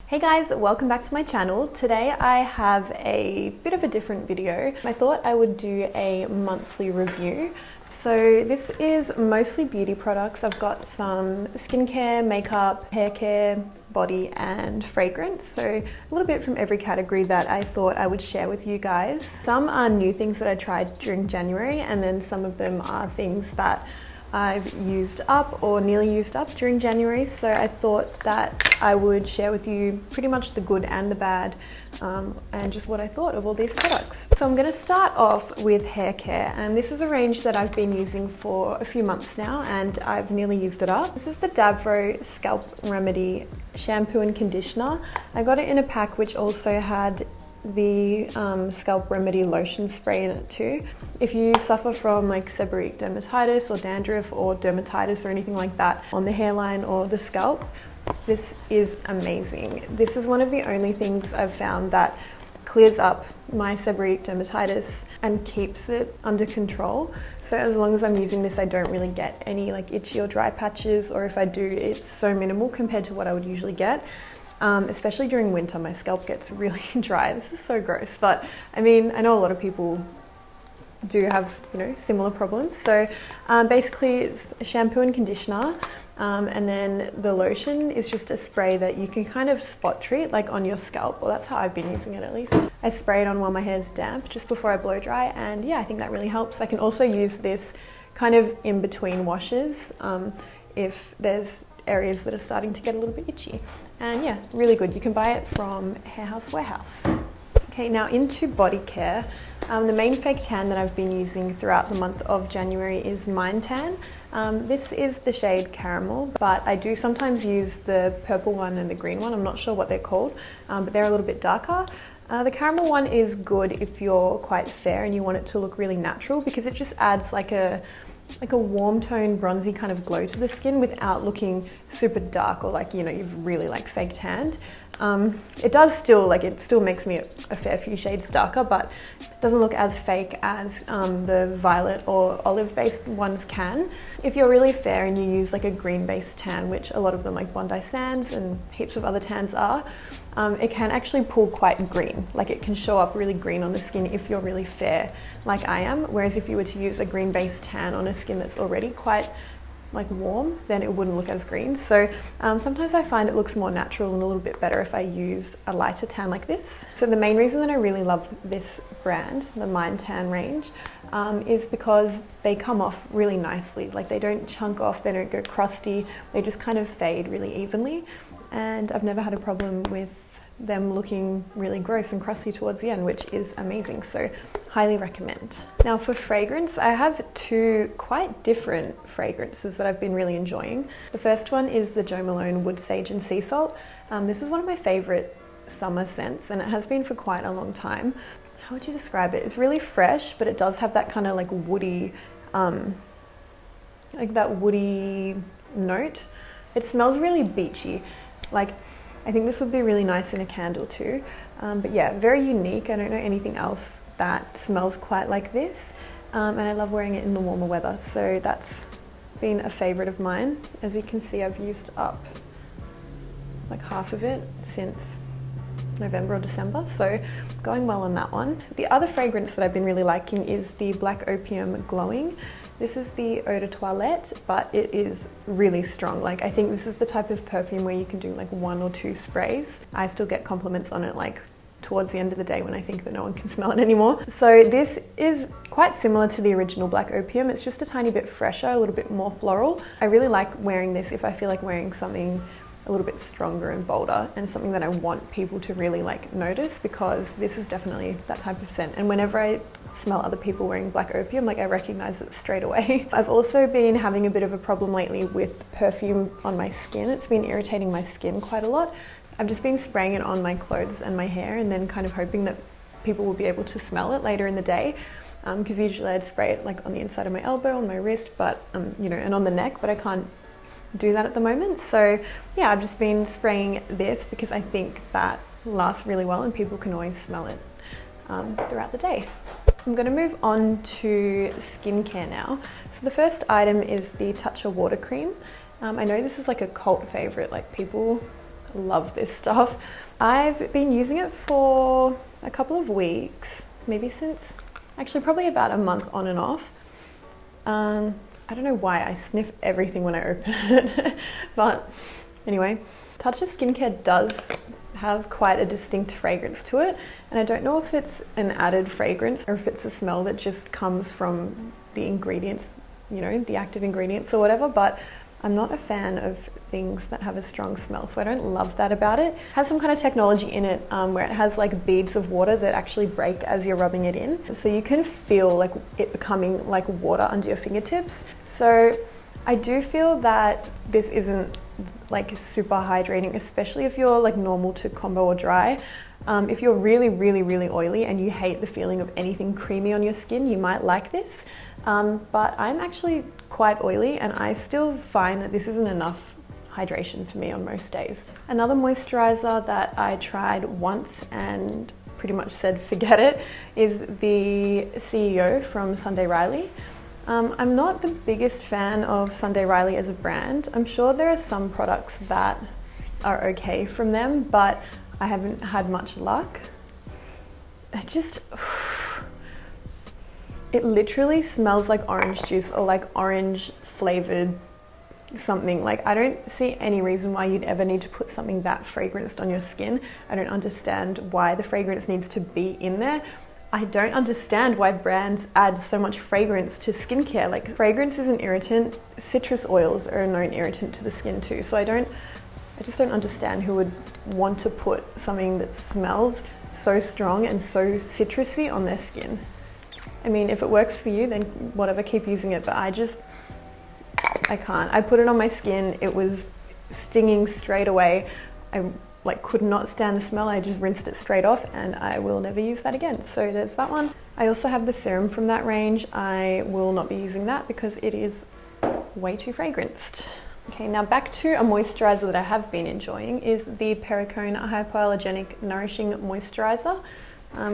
Hey guys, welcome back to my channel. Today I have a bit of a different video. I thought I would do a monthly review. So this is mostly beauty products. I've got some skincare, makeup, hair care, body and fragrance. So a little bit from every category that I thought I would share with you guys. Some are new things that I tried during January, and then some of them are things that I've used up or nearly used up during January. So I thought that I would share with you pretty much the good and the bad and just what I thought of all these products. So I'm going to start off with hair care, and this is a range that I've been using for a few months now and I've nearly used it up. This is the Davroe Scalp Remedy Shampoo and Conditioner. I got it in a pack which also had the Scalp Remedy lotion spray in it too. If you suffer from like seborrheic dermatitis or dandruff or dermatitis or anything like that on the hairline or the scalp, this is amazing. This is one of the only things I've found that clears up my seborrheic dermatitis and keeps it under control. So as long as I'm using this, I don't really get any like itchy or dry patches, or if I do, it's so minimal compared to what I would usually get. Especially during winter, my scalp gets really dry. This is so gross, but I mean, I know a lot of people do have, similar problems. So basically it's a shampoo and conditioner, and then the lotion is just a spray that you can kind of spot treat like on your scalp, or that's how I've been using it at least. I spray it on while my hair's damp just before I blow dry, and yeah, I think that really helps. I can also use this kind of in between washes if there's areas that are starting to get a little bit itchy. And yeah, really good. You can buy it from Hair House Warehouse. Okay, now into body care. The main fake tan that I've been using throughout the month of January is Mind Tan. This is the shade Caramel, but I do sometimes use the purple one and the green one. I'm not sure what they're called, but they're a little bit darker. The caramel one is good if you're quite fair and you want it to look really natural, because it just adds like a warm tone bronzy kind of glow to the skin without looking super dark or like, you've really like fake tanned. It does still, it still makes me a fair few shades darker, but it doesn't look as fake as the violet or olive based ones can. If you're really fair and you use like a green based tan, which a lot of them like Bondi Sands and heaps of other tans are, it can actually pull quite green. Like it can show up really green on the skin if you're really fair like I am, whereas if you were to use a green based tan on a skin that's already quite like warm, then it wouldn't look as green. So sometimes I find it looks more natural and a little bit better if I use a lighter tan like this. So the main reason that I really love this brand, the Mind Tan range, is because they come off really nicely. Like they don't chunk off, they don't go crusty, they just kind of fade really evenly. And I've never had a problem with them looking really gross and crusty towards the end, which is amazing. So highly recommend. Now for fragrance, I have two quite different fragrances that I've been really enjoying. The first one is the Jo Malone Wood Sage and Sea Salt. This is one of my favorite summer scents, and it has been for quite a long time. How would you describe it? It's really fresh, but it does have that kind of like woody, like that woody note. It smells really beachy. Like, I think this would be really nice in a candle too. But yeah, very unique. I don't know anything else that smells quite like this. And I love wearing it in the warmer weather. So that's been a favorite of mine. As you can see, I've used up like half of it since November or December. So going well on that one. The other fragrance that I've been really liking is the Black Opium Glowing. This is the Eau de Toilette, but it is really strong. Like I think this is the type of perfume where you can do like 1 or 2 sprays. I still get compliments on it like towards the end of the day when I think that no one can smell it anymore. So this is quite similar to the original Black Opium. It's just a tiny bit fresher, a little bit more floral. I really like wearing this if I feel like wearing something a little bit stronger and bolder, and something that I want people to really like notice, because this is definitely that type of scent. And whenever I smell other people wearing Black Opium, like I recognize it straight away. I've also been having a bit of a problem lately with perfume on my skin. It's been irritating my skin quite a lot. I've just been spraying it on my clothes and my hair, and then kind of hoping that people will be able to smell it later in the day. Because usually I'd spray it like on the inside of my elbow, on my wrist, but and on the neck, but I can't do that at the moment. So yeah, I've just been spraying this because I think that lasts really well and people can always smell it throughout the day. I'm going to move on to skincare now. So the first item is the Tatcha water cream. I know this is like a cult favorite, like people love this stuff. I've been using it for a couple of weeks, maybe since, actually probably about a month on and off. I don't know why I sniff everything when I open it, but anyway, Tatcha skincare does have quite a distinct fragrance to it, and I don't know if it's an added fragrance or if it's a smell that just comes from the ingredients, you know, the active ingredients or whatever, but I'm not a fan of things that have a strong smell, so I don't love that about it. It has some kind of technology in it where it has like beads of water that actually break as you're rubbing it in, so you can feel like it becoming like water under your fingertips. So I do feel that this isn't like super hydrating, especially if you're like normal to combo or dry. If you're really oily and you hate the feeling of anything creamy on your skin, you might like this. But I'm actually quite oily and I still find that this isn't enough hydration for me on most days. Another moisturizer that I tried once and pretty much said forget it is the C.E.O. from Sunday Riley. I'm not the biggest fan of Sunday Riley as a brand. I'm sure there are some products that are okay from them, but I haven't had much luck. It literally smells like orange juice or like orange flavored something. Like, I don't see any reason why you'd ever need to put something that fragranced on your skin. I don't understand why the fragrance needs to be in there. I don't understand why brands add so much fragrance to skincare. Like, fragrance is an irritant. Citrus oils are a known irritant to the skin too. So I just don't understand who would want to put something that smells so strong and so citrusy on their skin. I mean, if it works for you, then whatever, keep using it. But I can't. I put it on my skin. It was stinging straight away. I could not stand the smell. I just rinsed it straight off and I will never use that again. So there's that one. I also have the serum from that range. I will not be using that because it is way too fragranced. Okay, now back to a moisturizer that I have been enjoying is the Perricone Hypoallergenic Nourishing Moisturiser.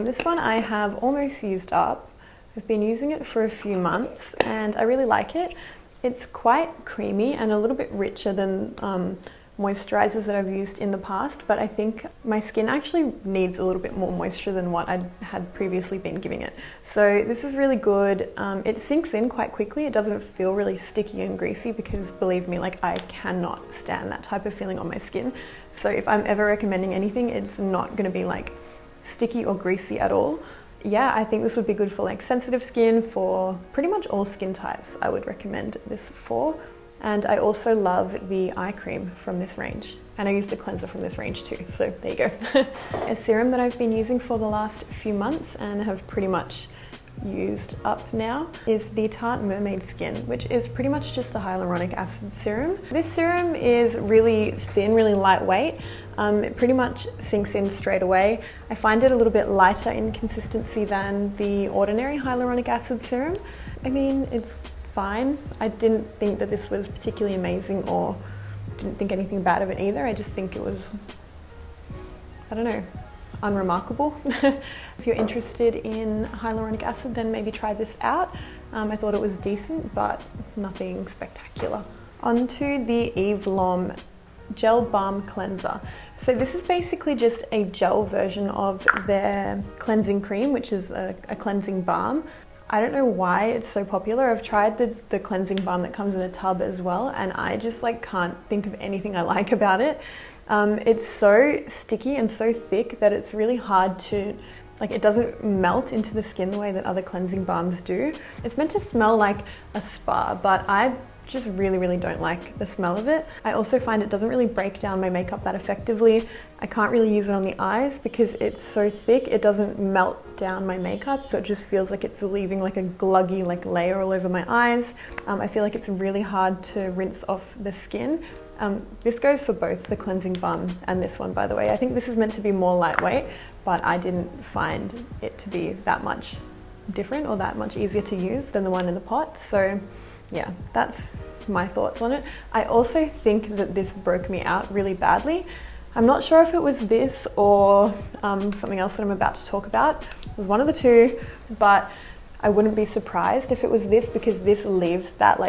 This one I have almost used up. I've been using it for a few months and I really like it. It's quite creamy and a little bit richer than moisturizers that I've used in the past, but I think my skin actually needs a little bit more moisture than what I had previously been giving it. So this is really good. It sinks in quite quickly. It doesn't feel really sticky and greasy because, believe me, like, I cannot stand that type of feeling on my skin. So if I'm ever recommending anything, it's not going to be like sticky or greasy at all. Yeah, I think this would be good for like sensitive skin, for pretty much all skin types I would recommend this for. And I also love the eye cream from this range. And I use the cleanser from this range too, so there you go. A serum that I've been using for the last few months and have pretty much used up now is the Tarte Mermaid Skin, which is pretty much just a hyaluronic acid serum. This serum is really thin, really lightweight. It pretty much sinks in straight away. I find it a little bit lighter in consistency than the ordinary hyaluronic acid serum. I mean, it's fine. I didn't think that this was particularly amazing or didn't think anything bad of it either. I just think it was, I don't know, unremarkable. If you're interested in hyaluronic acid, then maybe try this out. I thought it was decent, but nothing spectacular. On to the Lom Gel Balm Cleanser. So this is basically just a gel version of their cleansing cream, which is a cleansing balm. I don't know why it's so popular. I've tried the cleansing balm that comes in a tub as well, and I just can't think of anything I like about it. It's so sticky and so thick that it's really hard to, it doesn't melt into the skin the way that other cleansing balms do. It's meant to smell like a spa, but I just really don't like the smell of it. I also find it doesn't really break down my makeup that effectively. I can't really use it on the eyes because it's so thick, it doesn't melt down my makeup, so it just feels like it's leaving like a gluggy layer all over my eyes. I feel like it's really hard to rinse off the skin. This goes for both the cleansing balm and this one, by the way. I think this is meant to be more lightweight, but I didn't find it to be that much different or that much easier to use than the one in the pot. So yeah, that's my thoughts on it. I also think that this broke me out really badly. I'm not sure if it was this or something else that I'm about to talk about. It was one of the two, but I wouldn't be surprised if it was this, because this leaves that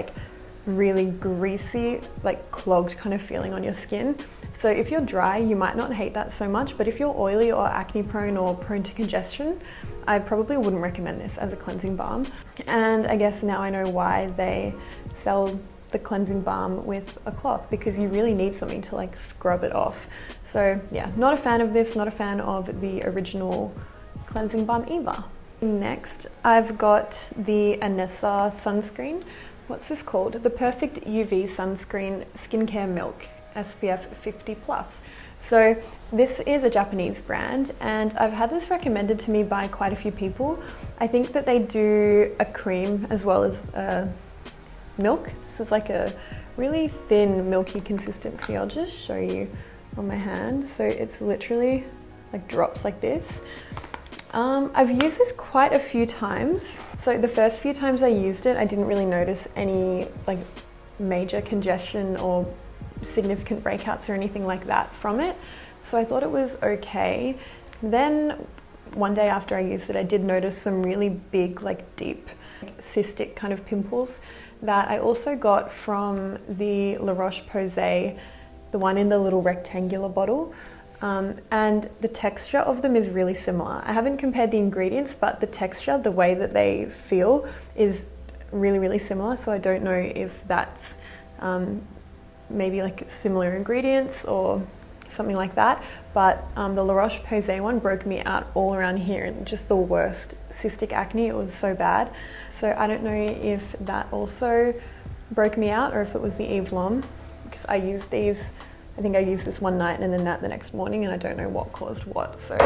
really greasy, like clogged kind of feeling on your skin. So if you're dry, you might not hate that so much, but if you're oily or acne prone or prone to congestion, I probably wouldn't recommend this as a cleansing balm. And I guess now I know why they sell the cleansing balm with a cloth, because you really need something to like scrub it off. So yeah, not a fan of this, not a fan of the original cleansing balm either. Next, I've got the Anessa sunscreen. What's this called? The Perfect UV Sunscreen Skincare Milk, SPF 50+. So this is a Japanese brand, and I've had this recommended to me by quite a few people. I think that they do a cream as well as milk. This is like a really thin milky consistency. I'll just show you on my hand. So it's literally like drops like this. I've used this quite a few times. So the first few times I used it, I didn't really notice any like major congestion or significant breakouts or anything like that from it. So I thought it was okay. Then one day after I used it, I did notice some really big, like deep, cystic kind of pimples that I also got from the La Roche-Posay, the one in the little rectangular bottle. And the texture of them is really similar. I haven't compared the ingredients, but the texture, the way that they feel is really, really similar. So I don't know if that's maybe like similar ingredients or something like that. But the La Roche-Posay one broke me out all around here, and just the worst cystic acne. It was so bad. So I don't know if that also broke me out or if it was the Eve Lom, because I used these. I think I used this one night and then that the next morning, and I don't know what caused what. So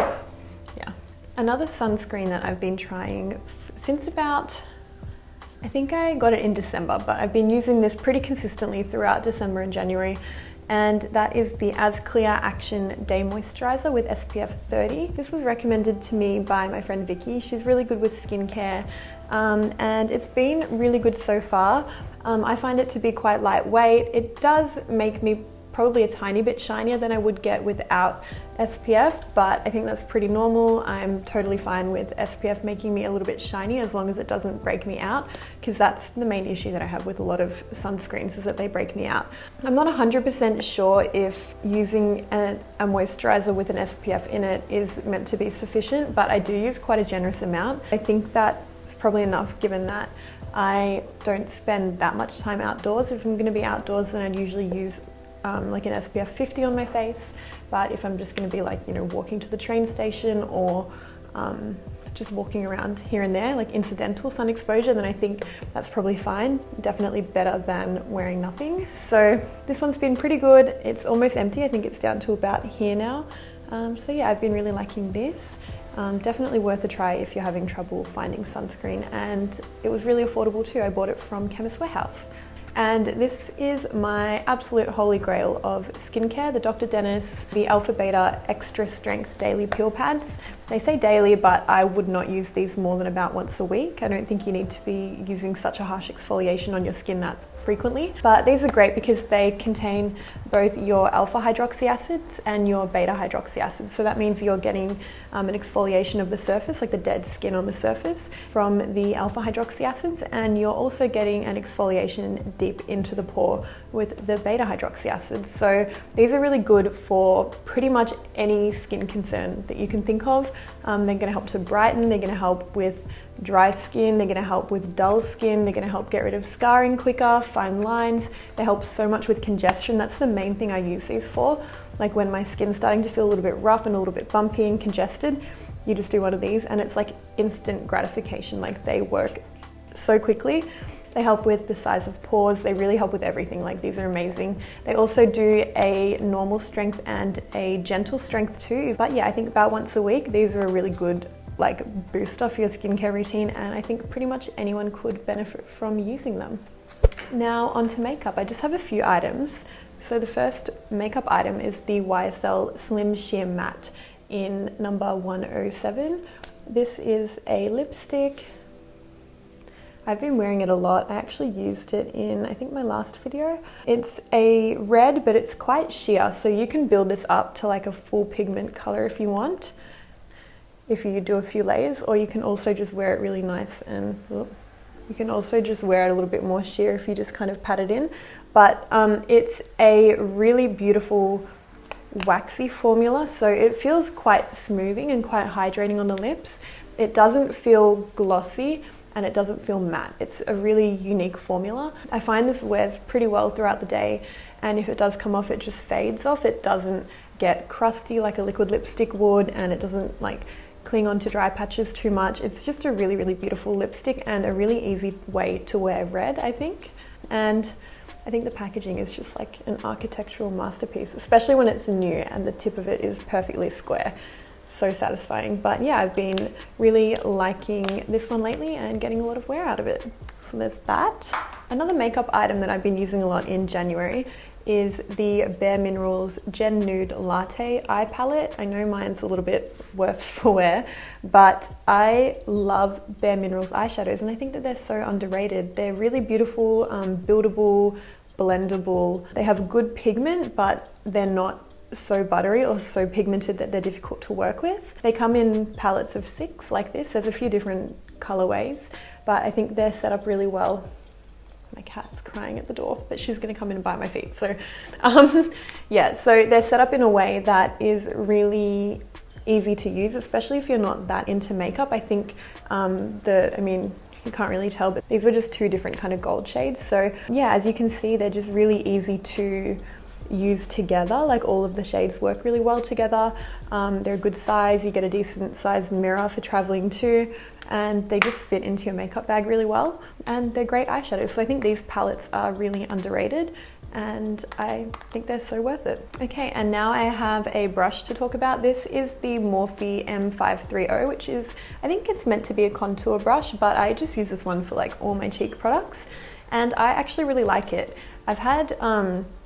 yeah. Another sunscreen that I've been trying since about, I think I got it in December, but I've been using this pretty consistently throughout December and January. And that is the AZCLEAR Action Day Moisturiser with SPF 30. This was recommended to me by my friend Vicky. She's really good with skincare, and it's been really good so far. I find it to be quite lightweight. It does make me probably a tiny bit shinier than I would get without SPF, but I think that's pretty normal. I'm totally fine with SPF making me a little bit shiny as long as it doesn't break me out, because that's the main issue that I have with a lot of sunscreens, is that they break me out. I'm not 100% sure if using a moisturizer with an SPF in it is meant to be sufficient, but I do use quite a generous amount. I think that's probably enough, given that I don't spend that much time outdoors. If I'm going to be outdoors, then I'd usually use like an SPF 50 on my face, but if I'm just going to be like, you know, walking to the train station or just walking around here and there, like incidental sun exposure, then I think that's probably fine. Definitely better than wearing nothing. So this one's been pretty good. It's almost empty. I think it's down to about here now. So yeah, I've been really liking this. Definitely worth a try if you're having trouble finding sunscreen, and it was really affordable too. I bought it from Chemist Warehouse. And this is my absolute holy grail of skincare, the Dr. Dennis, the Alpha Beta Extra Strength Daily Peel Pads. They say daily, but I would not use these more than about once a week. I don't think you need to be using such a harsh exfoliation on your skin that frequently, but these are great because they contain both your alpha hydroxy acids and your beta hydroxy acids. So that means you're getting an exfoliation of the surface, like the dead skin on the surface, from the alpha hydroxy acids, and you're also getting an exfoliation deep into the pore with the beta hydroxy acids. So these are really good for pretty much any skin concern that you can think of. They're going to help to brighten, they're going to help with dry skin, they're going to help with dull skin, they're going to help get rid of scarring quicker, fine lines. They help so much with congestion. That's the main thing I use these for. Like when my skin's starting to feel a little bit rough and a little bit bumpy and congested, you just do one of these and it's like instant gratification. Like they work so quickly. They help with the size of pores. They really help with everything. Like these are amazing. They also do a normal strength and a gentle strength too. But yeah, I think about once a week, these are a really good like booster for your skincare routine, and I think pretty much anyone could benefit from using them. Now onto makeup. I just have a few items. So the first makeup item is the YSL Slim Sheer Matte in number 107. This is a lipstick. I've been wearing it a lot. I actually used it in, I think, my last video. It's a red, but it's quite sheer, so you can build this up to like a full pigment color if you want, if you do a few layers, or you can also just wear it really nice and You can also just wear it a little bit more sheer if you just kind of pat it in. But it's a really beautiful waxy formula, so it feels quite smoothing and quite hydrating on the lips. It doesn't feel glossy and it doesn't feel matte. It's a really unique formula. I find this wears pretty well throughout the day, and if it does come off, it just fades off. It doesn't get crusty like a liquid lipstick would, and it doesn't like cling onto dry patches too much. It's just a really, really beautiful lipstick and a really easy way to wear red, I think. And I think the packaging is just like an architectural masterpiece, especially when it's new and the tip of it is perfectly square. So satisfying. But yeah, I've been really liking this one lately and getting a lot of wear out of it. So there's that. Another makeup item that I've been using a lot in January is the Bare Minerals Gen Nude Latte eye palette. I know mine's a little bit worse for wear, but I love Bare Minerals eyeshadows, and I think that they're so underrated. They're really beautiful, buildable, blendable. They have good pigment, but they're not so buttery or so pigmented that they're difficult to work with. They come in palettes of 6 like this. There's a few different colorways, but I think they're set up really well. My cat's crying at the door, but she's gonna come in and bite my feet. So yeah, so they're set up in a way that is really easy to use, especially if you're not that into makeup. I think you can't really tell, but these were just 2 different kind of gold shades. So yeah, as you can see, they're just really easy to use together. Like all of the shades work really well together. They're a good size. You get a decent size mirror for traveling too, and they just fit into your makeup bag really well, and they're great eyeshadows. So I think these palettes are really underrated, and I think they're so worth it. Okay, and now I have a brush to talk about. This is the Morphe M530, which is, I think it's meant to be a contour brush, but I just use this one for like all my cheek products, and I actually really like it. I've had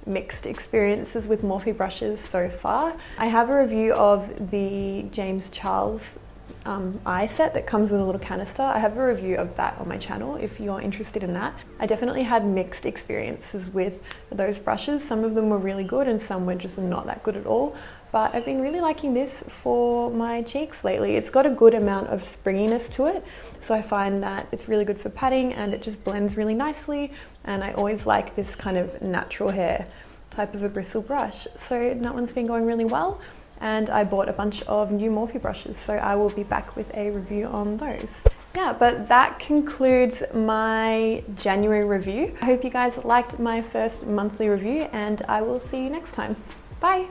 mixed experiences with Morphe brushes so far. I have a review of the James Charles eye set that comes in a little canister. I have a review of that on my channel if you're interested in that. I definitely had mixed experiences with those brushes. Some of them were really good and some were just not that good at all. But I've been really liking this for my cheeks lately. It's got a good amount of springiness to it, so I find that it's really good for patting and it just blends really nicely, and I always like this kind of natural hair type of a bristle brush. So that one's been going really well, and I bought a bunch of new Morphe brushes, so I will be back with a review on those. Yeah, but that concludes my January review. I hope you guys liked my first monthly review, and I will see you next time. Bye!